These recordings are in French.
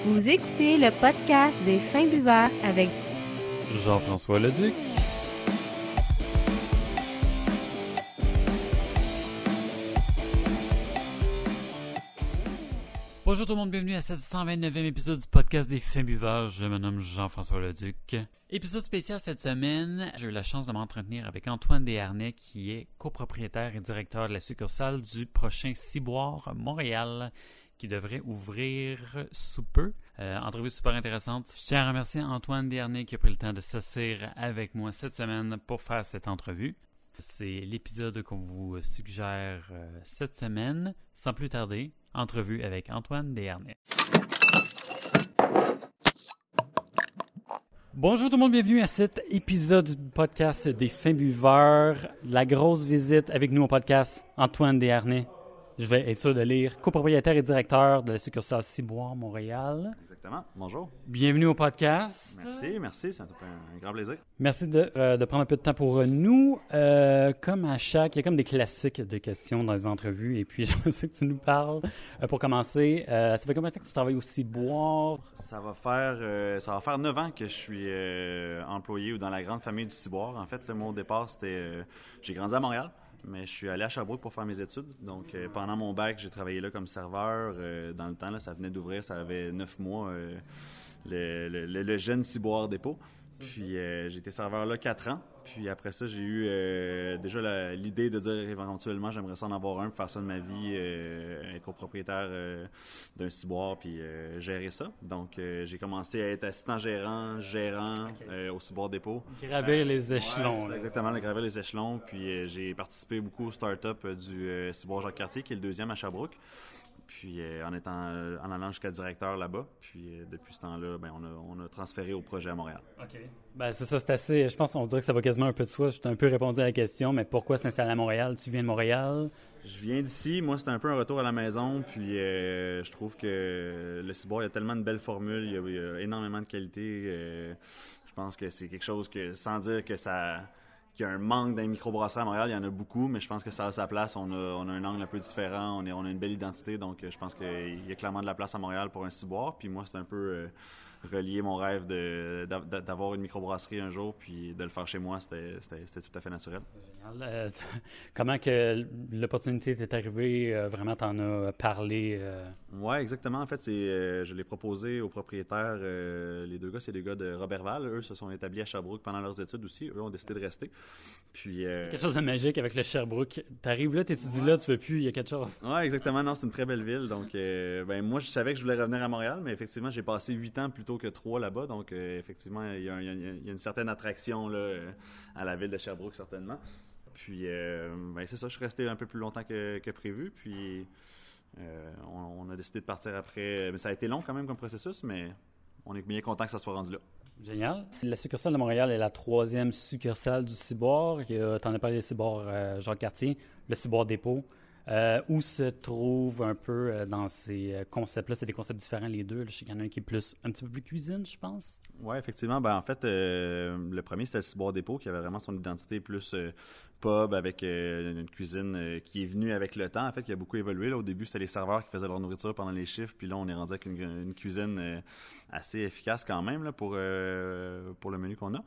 Vous écoutez le podcast des Fins Buveurs avec Jean-François Leduc. Bonjour tout le monde, bienvenue à ce 129e épisode du podcast des Fins Buveurs. Je me nomme Jean-François Leduc. Épisode spécial cette semaine, j'ai eu la chance de m'entretenir avec Antoine Desharnais qui est copropriétaire et directeur de la succursale du prochain Ciboire Montréal qui devrait ouvrir sous peu. Entrevue super intéressante. Je tiens à remercier Antoine Desharnais qui a pris le temps de s'asseoir avec moi cette semaine pour faire cette entrevue. C'est l'épisode qu'on vous suggère cette semaine. Sans plus tarder, entrevue avec Antoine Desharnais. Bonjour tout le monde, bienvenue à cet épisode du podcast des Fins Buveurs. La grosse visite avec nous au podcast, Antoine Desharnais. Je vais être sûr de lire, copropriétaire et directeur de la succursale Ciboire Montréal. Exactement. Bonjour. Bienvenue au podcast. Merci. C'est un grand plaisir. Merci de prendre un peu de temps pour nous. Comme à chaque, il y a comme des classiques de questions dans les entrevues. Et puis, j'aimerais que tu nous parles. Pour commencer, ça fait combien de temps que tu travailles au Ciboire? Ça va faire 9 ans que je suis employé ou dans la grande famille du Ciboire. En fait, moi, au départ, j'ai grandi à Montréal. Mais je suis allé à Sherbrooke pour faire mes études. Donc, pendant mon bac, j'ai travaillé là comme serveur. Dans le temps, là, ça venait d'ouvrir, ça avait 9 mois, le jeune Ciboire Dépôt. Puis, j'ai été serveur là 4 ans. Puis après ça, j'ai eu déjà l'idée de dire éventuellement, j'aimerais ça en avoir un pour faire ça de ma vie, être copropriétaire d'un Ciboire, puis gérer ça. Donc, j'ai commencé à être assistant gérant au Ciboire Dépôt. Gravir les échelons. Ouais, exactement, gravir les échelons. Puis j'ai participé beaucoup au start-up du Ciboire Jacques-Cartier, qui est le deuxième à Sherbrooke. Puis en allant jusqu'à directeur là-bas. Puis depuis ce temps-là, on a transféré au projet à Montréal. OK. Ben c'est ça, c'est assez... Je pense qu'on dirait que ça va quasiment un peu de soi. Je t'ai un peu répondu à la question, mais pourquoi s'installer à Montréal? Tu viens de Montréal? Je viens d'ici. Moi, c'était un peu un retour à la maison. Puis je trouve que le Ciboire, il y a tellement de belles formules. Il y a énormément de qualité. Je pense que c'est quelque chose que, sans dire que qu'il y a un manque d'un microbrasserie à Montréal, il y en a beaucoup, mais je pense que ça a sa place. On a un angle un peu différent, on a une belle identité, donc je pense qu'il y a clairement de la place à Montréal pour un Ciboire. Puis moi, c'est un peu relier mon rêve d'avoir une microbrasserie un jour, puis de le faire chez moi, c'était tout à fait naturel. Génial. Comment que l'opportunité t'est arrivée? Vraiment, t'en as parlé? Oui, exactement. En fait, je l'ai proposé aux propriétaires. Les deux gars, c'est des gars de Robertval. Eux se sont établis à Sherbrooke pendant leurs études aussi. Eux ont décidé de rester. Puis, quelque chose de magique avec le Sherbrooke. T'arrives là, t'étudies là, tu veux plus, il y a quelque chose. Oui, exactement. Non, c'est une très belle ville. Donc, moi, je savais que je voulais revenir à Montréal, mais effectivement, j'ai passé 8 ans plutôt que 3 là-bas. Donc, effectivement, il y a une certaine attraction là, à la ville de Sherbrooke, certainement. Puis, c'est ça. Je suis resté un peu plus longtemps que prévu. Puis, on a décidé de partir après. Mais ça a été long quand même comme processus, mais on est bien content que ça soit rendu là. Génial. La succursale de Montréal est la 3e succursale du Ciboire. T'en as parlé du Ciboire Jacques-Cartier, le Ciboire Dépôt. Où se trouve un peu dans ces concepts-là? C'est des concepts différents les deux. Là. Je sais qu'il y en a un qui est un petit peu plus cuisine, je pense. Oui, effectivement. En fait, le premier, c'était le Ciboire Dépôt qui avait vraiment son identité plus pub avec une cuisine qui est venue avec le temps. En fait, qui a beaucoup évolué. Là, au début, c'était les serveurs qui faisaient leur nourriture pendant les chiffres. Puis là, on est rendu avec une cuisine assez efficace quand même là, pour le menu qu'on a.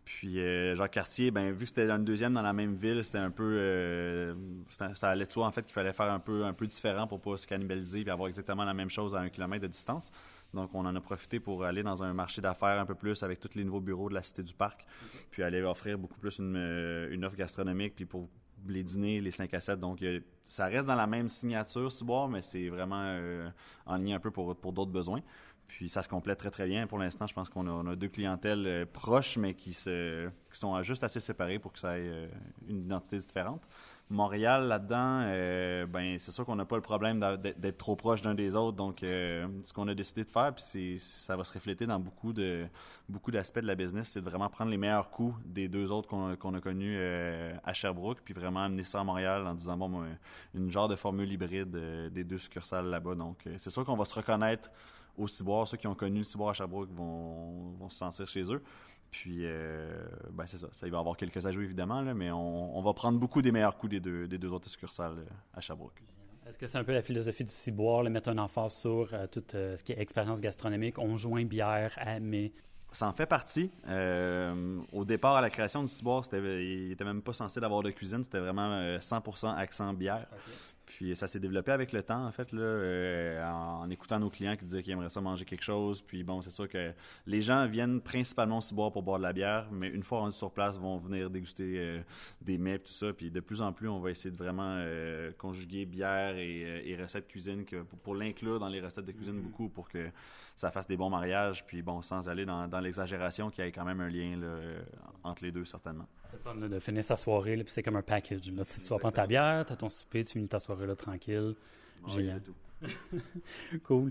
Puis Jacques-Cartier, vu que c'était une deuxième dans la même ville, c'était un peu... ça allait de soi, en fait, qu'il fallait faire un peu différent pour pas se cannibaliser et avoir exactement la même chose à 1 kilomètre de distance. Donc, on en a profité pour aller dans un marché d'affaires un peu plus avec tous les nouveaux bureaux de la Cité du Parc, puis aller offrir beaucoup plus une offre gastronomique, puis pour les dîners, les 5 à 7. Donc, ça reste dans la même signature, Ciboire, mais c'est vraiment en ligne un peu pour d'autres besoins. Puis ça se complète très, très bien. Pour l'instant, je pense qu'on a deux clientèles proches, mais qui sont juste assez séparées pour que ça ait une identité différente. Montréal, là-dedans, c'est sûr qu'on n'a pas le problème d'être trop proche d'un des autres. Donc, ce qu'on a décidé de faire, puis ça va se refléter dans beaucoup d'aspects de la business, c'est de vraiment prendre les meilleurs coups des deux autres qu'on a connus à Sherbrooke, puis vraiment amener ça à Montréal en disant, une genre de formule hybride des deux succursales là-bas. Donc, c'est sûr qu'on va se reconnaître au Ciboire. Ceux qui ont connu le Ciboire à Sherbrooke vont se sentir chez eux. Puis, c'est ça. Il va y avoir quelques ajouts, évidemment, là, mais on va prendre beaucoup des meilleurs coups des deux autres succursales à Sherbrooke. Est-ce que c'est un peu la philosophie du ciboire, mettre un emphase sur tout ce qui est expérience gastronomique? On joint bière à mets. Ça en fait partie. Au départ, à la création du ciboire, il n'était même pas censé d'avoir de cuisine. C'était vraiment 100% accent bière. Okay. Puis ça s'est développé avec le temps, en fait, là, en écoutant nos clients qui disaient qu'ils aimeraient ça manger quelque chose. Puis bon, c'est sûr que les gens viennent principalement au ciboire pour boire de la bière, mais une fois rendus sur place, vont venir déguster des mets et tout ça. Puis de plus en plus, on va essayer de vraiment conjuguer bière et recettes de cuisine pour l'inclure dans les recettes de cuisine beaucoup pour que ça fasse des bons mariages. Puis bon, sans aller dans l'exagération, qu'il y ait quand même un lien là, entre les deux, certainement. C'est fun là, de finir sa soirée, là, puis c'est comme un package. Là. Tu vas prendre ta bière, tu as ton souper, tu finis ta soirée là, tranquille. Génial. Cool.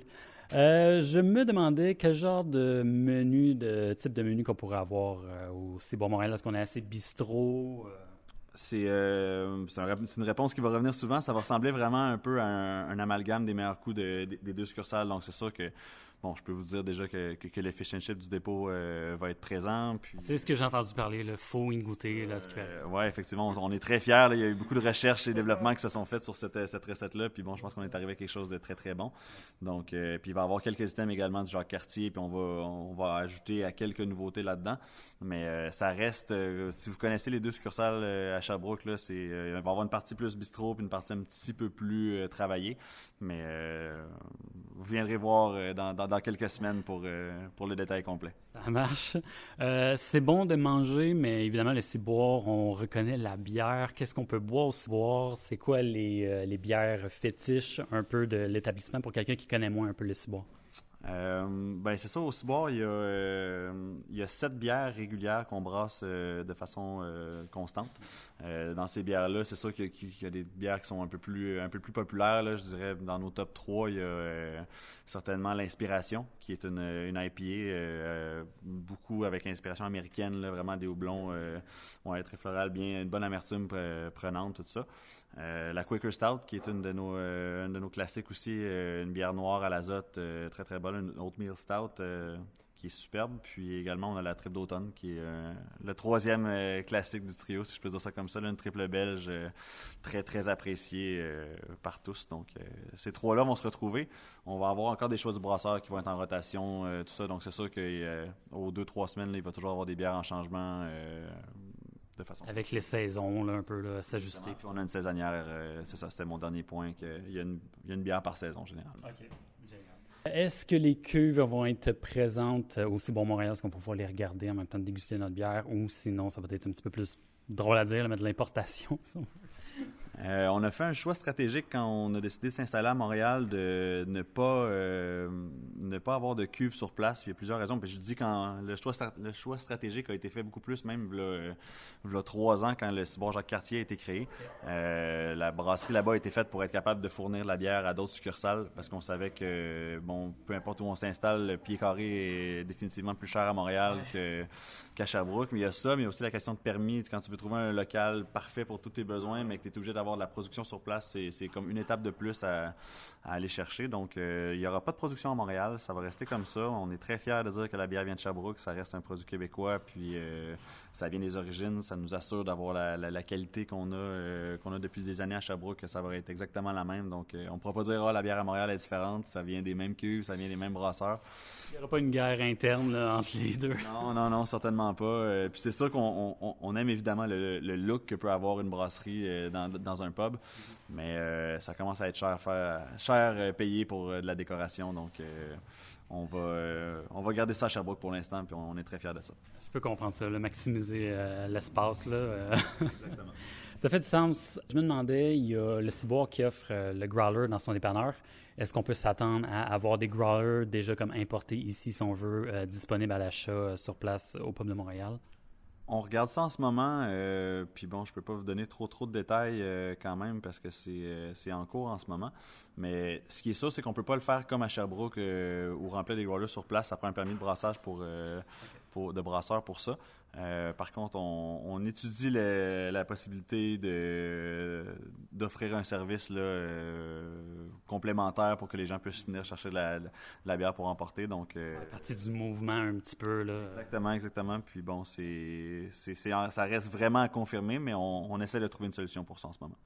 Je me demandais quel genre de type de menu qu'on pourrait avoir au Ciboire Montréal. Est-ce qu'on est assez bistrot? C'est une réponse qui va revenir souvent. Ça va ressembler vraiment un peu à un amalgame des meilleurs coups des deux succursales. Donc, c'est sûr que bon, je peux vous dire déjà que le fish and chip du dépôt va être présent. Puis, c'est ce que j'ai entendu parler, le faux y goûter. Oui, effectivement, on est très fiers. Là. Il y a eu beaucoup de recherches et développements qui se sont faits sur cette recette-là. Puis bon, je pense qu'on est arrivé à quelque chose de très, très bon. Donc, puis il va y avoir quelques items également du Jacques Cartier. Puis on va ajouter à quelques nouveautés là-dedans. Mais ça reste, si vous connaissez les deux succursales à Sherbrooke, là, il va y avoir une partie plus bistrot puis une partie un petit peu plus travaillée. Mais vous viendrez voir dans quelques semaines pour le détail complet. Ça marche. C'est bon de manger, mais évidemment, le ciboire, on reconnaît la bière. Qu'est-ce qu'on peut boire au ciboire? C'est quoi les bières fétiches un peu de l'établissement pour quelqu'un qui connaît moins un peu le ciboire? Ben c'est ça, au ciboire, il y a 7 bières régulières qu'on brasse de façon constante. Dans ces bières-là, c'est sûr qu'il y a des bières qui sont un peu plus populaires. Là, je dirais, dans nos top 3, il y a certainement l'Inspiration, qui est une IPA, beaucoup avec inspiration américaine, là, vraiment des houblons très floral, bien, une bonne amertume prenante, tout ça. La Quaker Stout, qui est une de nos classiques aussi, une bière noire à l'azote très très bonne, une Oatmeal Stout qui est superbe. Puis également, on a la Triple d'automne, qui est le troisième classique du trio, si je peux dire ça comme ça, là, une triple belge très très appréciée par tous. Donc ces trois-là vont se retrouver. On va avoir encore des choix du brasseur qui vont être en rotation, tout ça. Donc c'est sûr qu'aux 2-3 semaines, là, il va toujours avoir des bières en changement. De façon. Avec les saisons, là, un peu, là, s'ajuster. Puis on a une saisonnière, c'est ça, c'était mon dernier point, qu'il y a une bière par saison, généralement. OK, génial. Est-ce que les cuves vont être présentes au Ciboire Montréal? Est-ce qu'on peut pouvoir les regarder en même temps de déguster notre bière? Ou sinon, ça va être un petit peu plus drôle à dire, mais de l'importation, ça? On a fait un choix stratégique quand on a décidé de s'installer à Montréal de ne pas avoir de cuve sur place. Il y a plusieurs raisons. Puis je dis quand le choix stratégique a été fait beaucoup plus, même il y a 3 ans quand le Ciboire Jacques Cartier a été créé. La brasserie là-bas a été faite pour être capable de fournir la bière à d'autres succursales parce qu'on savait que, bon, peu importe où on s'installe, le pied carré est définitivement plus cher à Montréal qu'à Sherbrooke. Mais il y a ça, mais il y a aussi la question de permis. Quand tu veux trouver un local parfait pour tous tes besoins, mais que tu es obligé d'avoir de la production sur place, c'est comme une étape de plus à aller chercher. Donc, il n'y aura pas de production à Montréal. Ça va rester comme ça. On est très fiers de dire que la bière vient de Sherbrooke. Ça reste un produit québécois. Puis, ça vient des origines. Ça nous assure d'avoir la qualité qu'on a depuis des années à Sherbrooke, que ça va être exactement la même. Donc, on ne pourra pas dire la bière à Montréal est différente. Ça vient des mêmes cuves, ça vient des mêmes brasseurs. Il n'y aura pas une guerre interne là, entre les deux. Non, certainement pas. Puis c'est sûr qu'on aime évidemment le look que peut avoir une brasserie dans un pub, mais ça commence à être cher payé pour de la décoration. Donc, on va garder ça à Sherbrooke pour l'instant, puis on est très fiers de ça. Je peux comprendre ça, maximiser l'espace. Là, Exactement. Ça fait du sens. Je me demandais, il y a le Ciboire qui offre le growler dans son dépanneur. Est-ce qu'on peut s'attendre à avoir des growlers déjà comme importés ici, si on veut, disponibles à l'achat sur place au pub de Montréal? On regarde ça en ce moment, puis bon, je peux pas vous donner trop de détails quand même parce que c'est en cours en ce moment. Mais ce qui est sûr, c'est qu'on peut pas le faire comme à Sherbrooke ou remplir des growlers sur place. Ça prend un permis de brassage de brasseur pour ça. Par contre, on étudie la possibilité d'offrir un service là, complémentaire pour que les gens puissent venir chercher de la bière pour emporter. Donc, partie du mouvement un petit peu. Là. Exactement. Puis bon, ça reste vraiment à confirmer, mais on essaie de trouver une solution pour ça en ce moment.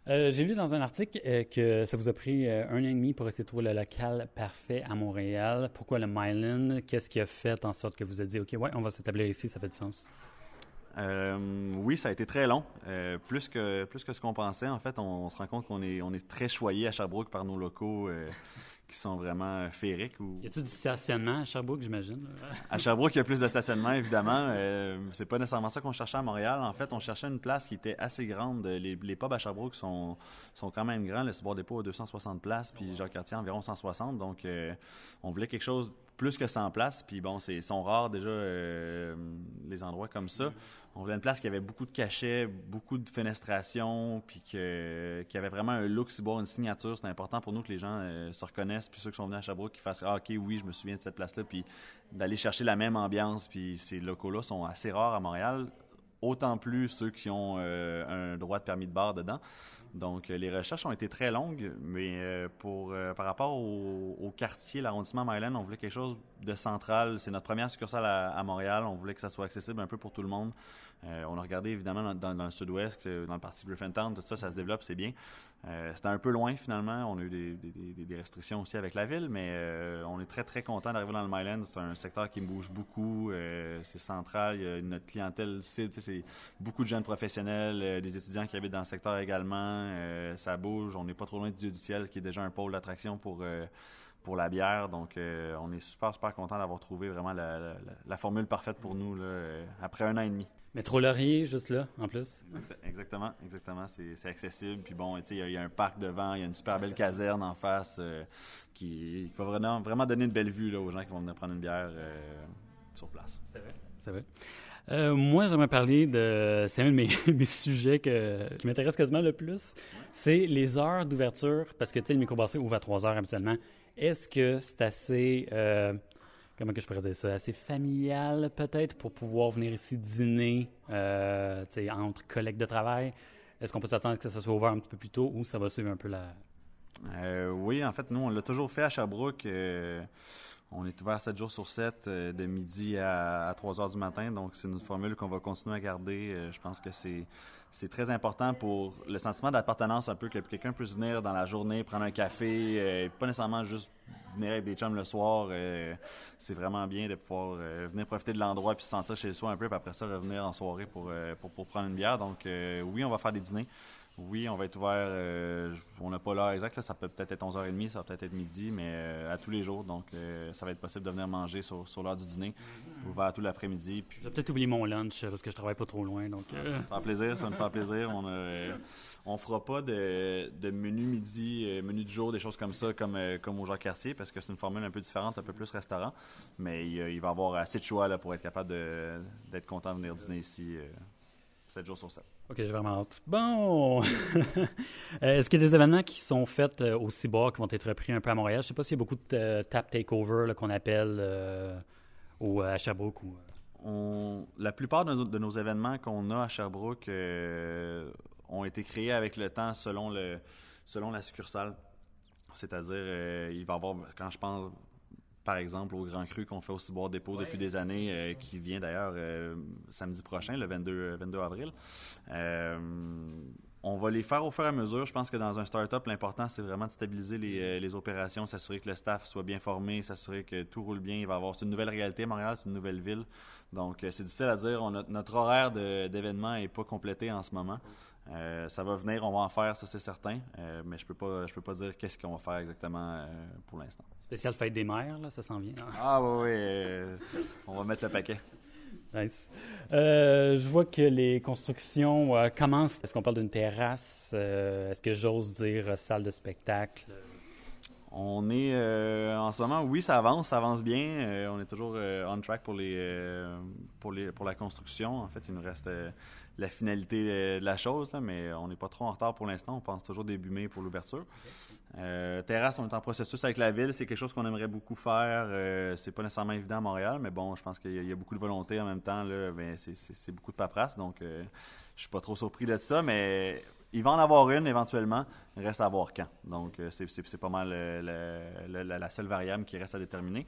J'ai lu dans un article que ça vous a pris 1 an et demi pour essayer de trouver le local parfait à Montréal. Pourquoi le Myland? Qu'est-ce qui a fait en sorte que vous avez dit, OK, ouais, on va s'établir ici, ça fait du sens? Oui, ça a été très long, plus que ce qu'on pensait. En fait, on se rend compte qu'on est très choyé à Sherbrooke par nos locaux qui sont vraiment féeriques. Y a-t-il du stationnement à Sherbrooke, j'imagine? À Sherbrooke, il y a plus de stationnement, évidemment. C'est pas nécessairement ça qu'on cherchait à Montréal. En fait, on cherchait une place qui était assez grande. Les pubs à Sherbrooke sont quand même grands. Le Cyborg Dépôt a 260 places, puis Jacques-Cartier environ 160. Donc, on voulait quelque chose plus que 100 places. Puis bon, sont rares déjà les endroits comme ça. On voulait une place qui avait beaucoup de cachets, beaucoup de fenestration, puis qui avait vraiment un look Cyborg, une signature. C'est important pour nous que les gens se reconnaissent, puis ceux qui sont venus à Sherbrooke, qui fassent « Ah, OK, oui, je me souviens de cette place-là », puis d'aller chercher la même ambiance. Puis ces locaux-là sont assez rares à Montréal, autant plus ceux qui ont un droit de permis de bar dedans. Donc, les recherches ont été très longues, mais par rapport au quartier, l'arrondissement Myland, on voulait quelque chose de central. C'est notre première succursale à Montréal. On voulait que ça soit accessible un peu pour tout le monde. On a regardé, évidemment, dans le sud-ouest, dans le parti Griffintown, tout ça, ça se développe, c'est bien. C'était un peu loin, finalement. On a eu des restrictions aussi avec la ville, mais on est très, très content d'arriver dans le Myland. C'est un secteur qui bouge beaucoup. C'est central. Il y a notre clientèle cible. C'est beaucoup de jeunes professionnels, des étudiants qui habitent dans le secteur également. Ça bouge. On n'est pas trop loin du Dieu du ciel, qui est déjà un pôle d'attraction pour la bière. Donc, on est super, super content d'avoir trouvé vraiment la formule parfaite pour nous là, après 1 an et demi. Métro Laurier, juste là, en plus. Exactement. C'est accessible. Puis bon, il y a un parc devant, il y a une super belle caserne en face qui va vraiment donner une belle vue là, aux gens qui vont venir prendre une bière sur place. C'est vrai. Moi, j'aimerais parler c'est un de mes sujets qui m'intéresse quasiment le plus. C'est les heures d'ouverture, parce que le microbrasserie ouvre à 3 heures habituellement. Est-ce que c'est assez... comment que je pourrais dire ça, assez familial peut-être pour pouvoir venir ici dîner entre collègues de travail? Est-ce qu'on peut s'attendre que ça soit ouvert un petit peu plus tôt ou ça va suivre un peu la... Oui, en fait, nous, on l'a toujours fait à Sherbrooke. On est ouvert 7 jours sur 7, de midi à 3 heures du matin. Donc, c'est une formule qu'on va continuer à garder. Je pense que c'est très important pour le sentiment d'appartenance un peu, que quelqu'un puisse venir dans la journée, prendre un café, pas nécessairement juste venir avec des chums le soir. C'est vraiment bien de pouvoir venir profiter de l'endroit puis se sentir chez soi un peu, puis après ça, revenir en soirée pour prendre une bière. Donc, oui, on va faire des dîners. Oui, on va être ouvert, on n'a pas l'heure exacte, là, ça peut peut-être être 11h30, ça va peut-être être midi, mais à tous les jours. Donc, ça va être possible de venir manger sur l'heure du dîner, ouvert tout l'après-midi. Puis... Je vais peut-être oublier mon lunch parce que je travaille pas trop loin. Donc, Ça va me faire plaisir, ça va me faire plaisir. On fera pas de menu midi, menu du jour, des choses comme ça, comme au Jacques-Cartier, parce que c'est une formule un peu différente, un peu plus restaurant. Mais il va y avoir assez de choix là, pour être capable d'être content de venir dîner ici 7 jours sur 7. OK, j'ai vraiment hâte. Bon! Est-ce qu'il y a des événements qui sont faits au Cyborg qui vont être repris un peu à Montréal? Je ne sais pas s'il y a beaucoup de tap takeover là, qu'on appelle à Sherbrooke. La plupart de nos événements qu'on a à Sherbrooke ont été créés avec le temps selon la succursale. C'est-à-dire, il va y avoir, quand je pense... Par exemple, au Grand Cru qu'on fait au Cyborg Dépôt depuis des années, qui vient d'ailleurs samedi prochain, le 22 avril. On va les faire au fur et à mesure. Je pense que dans un start-up, l'important, c'est vraiment de stabiliser les opérations, s'assurer que le staff soit bien formé, s'assurer que tout roule bien. C'est une nouvelle réalité à Montréal, c'est une nouvelle ville. Donc, c'est difficile à dire. Notre horaire d'événement n'est pas complété en ce moment. Ça va venir, on va en faire, ça c'est certain, mais je peux pas dire qu'est-ce qu'on va faire exactement pour l'instant. Spécial fête des mères, là, ça s'en vient. Hein? Ah oui, on va mettre le paquet. Nice. Je vois que les constructions commencent. Est-ce qu'on parle d'une terrasse? Est-ce que j'ose dire salle de spectacle? On est en ce moment, oui, ça avance bien. On est toujours on track pour la construction. En fait, il nous reste la finalité de la chose, là, mais on n'est pas trop en retard pour l'instant. On pense toujours début mai pour l'ouverture. Terrasse, on est en processus avec la ville. C'est quelque chose qu'on aimerait beaucoup faire. C'est pas nécessairement évident à Montréal, mais bon, je pense qu'il y a beaucoup de volonté en même temps. Là, ben, c'est beaucoup de paperasse, donc je suis pas trop surpris de ça, mais Il va en avoir une éventuellement, il reste à voir quand. Donc, c'est pas mal la seule variable qui reste à déterminer.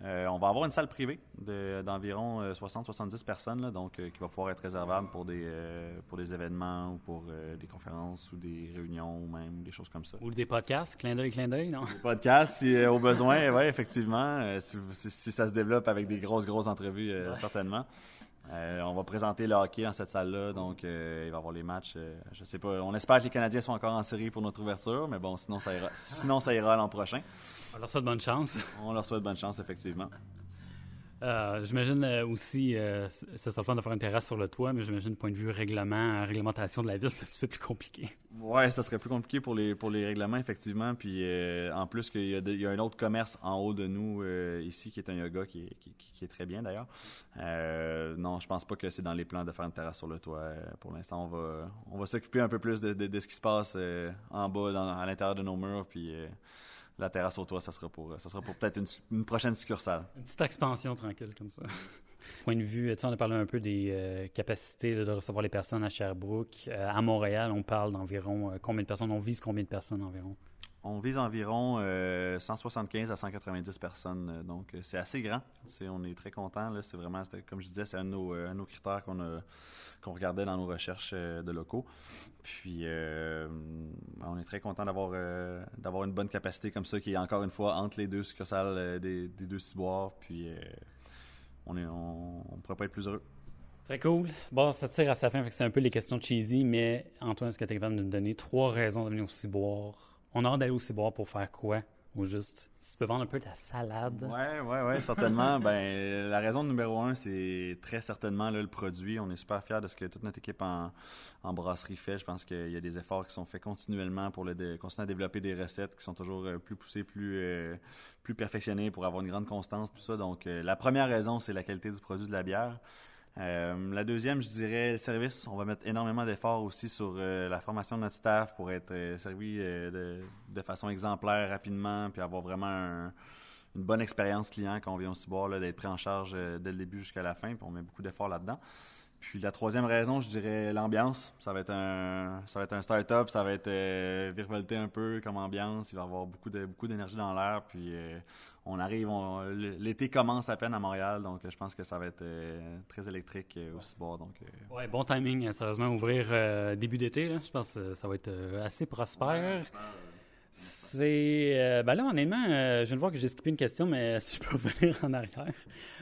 On va avoir une salle privée d'environ 60-70 personnes, là, donc qui va pouvoir être réservable pour des événements ou pour des conférences ou des réunions ou même des choses comme ça. Ou des podcasts, clin d'œil, non? Des podcasts, si, au besoin, oui, effectivement. Si ça se développe avec des grosses entrevues, certainement. On va présenter le hockey dans cette salle-là, donc il va y avoir les matchs. Je sais pas, on espère que les Canadiens sont encore en série pour notre ouverture, mais bon, sinon ça ira l'an prochain. On leur souhaite bonne chance. On leur souhaite bonne chance, effectivement. J'imagine aussi, ça serait le fun de faire une terrasse sur le toit, mais j'imagine, du point de vue réglementation de la ville, c'est un petit peu plus compliqué. Ouais, ça serait plus compliqué pour les règlements, effectivement. Puis en plus, qu'il y a un autre commerce en haut de nous ici, qui est un yoga, qui est très bien d'ailleurs. Non, je pense pas que c'est dans les plans de faire une terrasse sur le toit. Pour l'instant, on va s'occuper un peu plus de ce qui se passe en bas, à l'intérieur de nos murs, puis... la terrasse au toit, ça sera pour peut-être une prochaine succursale. Une petite expansion tranquille comme ça. Point de vue, on a parlé un peu des capacités de recevoir les personnes à Sherbrooke. À Montréal, on parle d'environ combien de personnes? On vise combien de personnes environ? On vise environ 175 à 190 personnes, donc c'est assez grand. On est très contents. Là, c'est vraiment, comme je disais, c'est un de nos critères qu'on regardait dans nos recherches de locaux. Puis on est très content d'avoir une bonne capacité comme ça, qui est encore une fois entre les deux succursales des deux ciboires. Puis on ne pourrait pas être plus heureux. Très cool. Bon, ça tire à sa fin, fait que c'est un peu les questions cheesy, mais Antoine, est-ce que tu es capable de nous donner 3 raisons de venir au ciboire? On a hâte d'aller au ciboire pour faire quoi? Ou juste, si tu peux vendre un peu de la salade? Ouais, certainement. Ben, la raison numéro 1, c'est très certainement là, le produit. On est super fiers de ce que toute notre équipe en brasserie fait. Je pense qu'il y a des efforts qui sont faits continuellement pour continuer à développer des recettes qui sont toujours plus poussées, plus perfectionnées pour avoir une grande constance, tout ça. Donc, la première raison, c'est la qualité du produit de la bière. La deuxième, je dirais le service. On va mettre énormément d'efforts aussi sur la formation de notre staff pour être servi de façon exemplaire rapidement, puis avoir vraiment une bonne expérience client quand on vient au ciboire, là, d'être pris en charge dès le début jusqu'à la fin, puis on met beaucoup d'efforts là-dedans. Puis la troisième raison, je dirais l'ambiance. Ça va être un start-up, ça va être virevolté un peu comme ambiance. Il va y avoir beaucoup d'énergie dans l'air. Puis on arrive, l'été commence à peine à Montréal, donc je pense que ça va être très électrique au ciboire. Ouais, bon timing, sérieusement, ouvrir début d'été. Là. Je pense que ça va être assez prospère. C'est. Ben là, honnêtement, je viens de voir que j'ai skippé une question, mais si je peux revenir en arrière.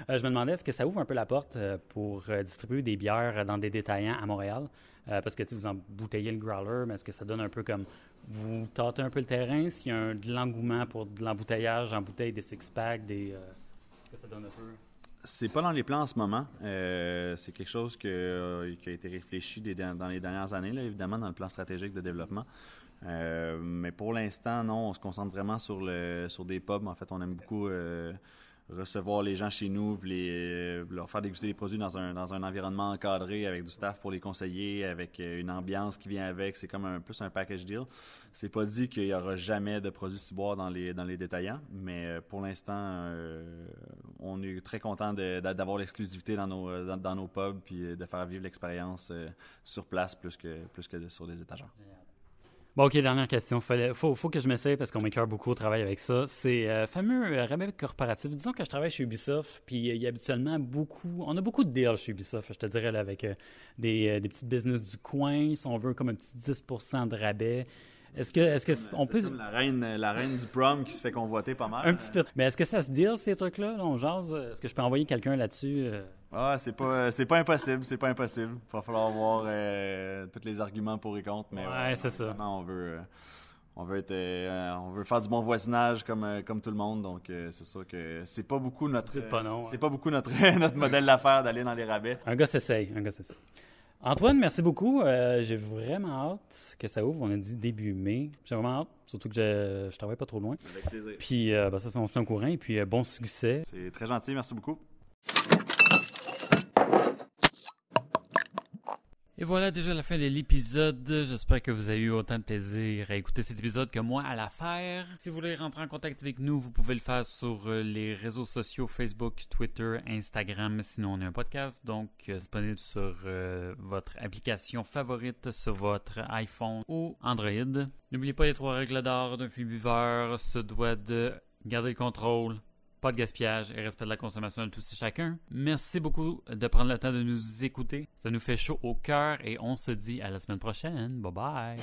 Je me demandais, est-ce que ça ouvre un peu la porte pour distribuer des bières dans des détaillants à Montréal? Parce que vous embouteillez le growler, mais est-ce que ça donne un peu comme. Vous tâtez un peu le terrain, s'il y a de l'engouement pour de l'embouteillage en bouteille, des six-packs, est-ce que ça donne un peu. C'est pas dans les plans en ce moment. C'est quelque chose qui a été réfléchi dans les dernières années, là, évidemment, dans le plan stratégique de développement. Mais pour l'instant, non, on se concentre vraiment sur des pubs. En fait, on aime beaucoup recevoir les gens chez nous, puis leur faire déguster les produits dans un environnement encadré avec du staff pour les conseiller, avec une ambiance qui vient avec. C'est comme plus un package deal. C'est pas dit qu'il y aura jamais de produits ciboires dans les détaillants, mais pour l'instant, on est très content d'avoir l'exclusivité dans nos pubs, puis de faire vivre l'expérience sur place plus que sur des étagères. Bon, OK, dernière question. Faut que je m'essaye parce qu'on m'écœure beaucoup au travail avec ça. C'est fameux rabais corporatif. Disons que je travaille chez Ubisoft, puis il y a habituellement on a beaucoup de deals chez Ubisoft, je te dirais, là, avec des petites business du coin, si on veut, comme un petit 10% de rabais. Est-ce que on peut... Comme la reine du prom qui se fait convoiter pas mal. Un petit peu. Mais est-ce que ça se deal, ces trucs-là? Là, on jase? Est-ce que je peux envoyer quelqu'un là-dessus? C'est pas impossible. C'est pas impossible. Il va falloir voir tous les arguments pour et contre. Mais ouais, c'est ça. On veut faire du bon voisinage comme tout le monde. Donc, c'est sûr que c'est pas beaucoup notre modèle d'affaires d'aller dans les rabais. Un gars s'essaye. Antoine, merci beaucoup. J'ai vraiment hâte que ça ouvre. On a dit début mai. J'ai vraiment hâte, surtout que je travaille pas trop loin. Avec plaisir. Puis, ça, on se tient au courant. Et puis, bon succès. C'est très gentil. Merci beaucoup. Et voilà déjà la fin de l'épisode. J'espère que vous avez eu autant de plaisir à écouter cet épisode que moi à la faire. Si vous voulez rentrer en contact avec nous, vous pouvez le faire sur les réseaux sociaux Facebook, Twitter, Instagram. Sinon, on est un podcast, donc disponible sur votre application favorite sur votre iPhone ou Android. N'oubliez pas les 3 règles d'or d'un film buveur. Se doit de garder le contrôle, pas de gaspillage et respect de la consommation de tous et chacun. Merci beaucoup de prendre le temps de nous écouter. Ça nous fait chaud au cœur et on se dit à la semaine prochaine. Bye bye!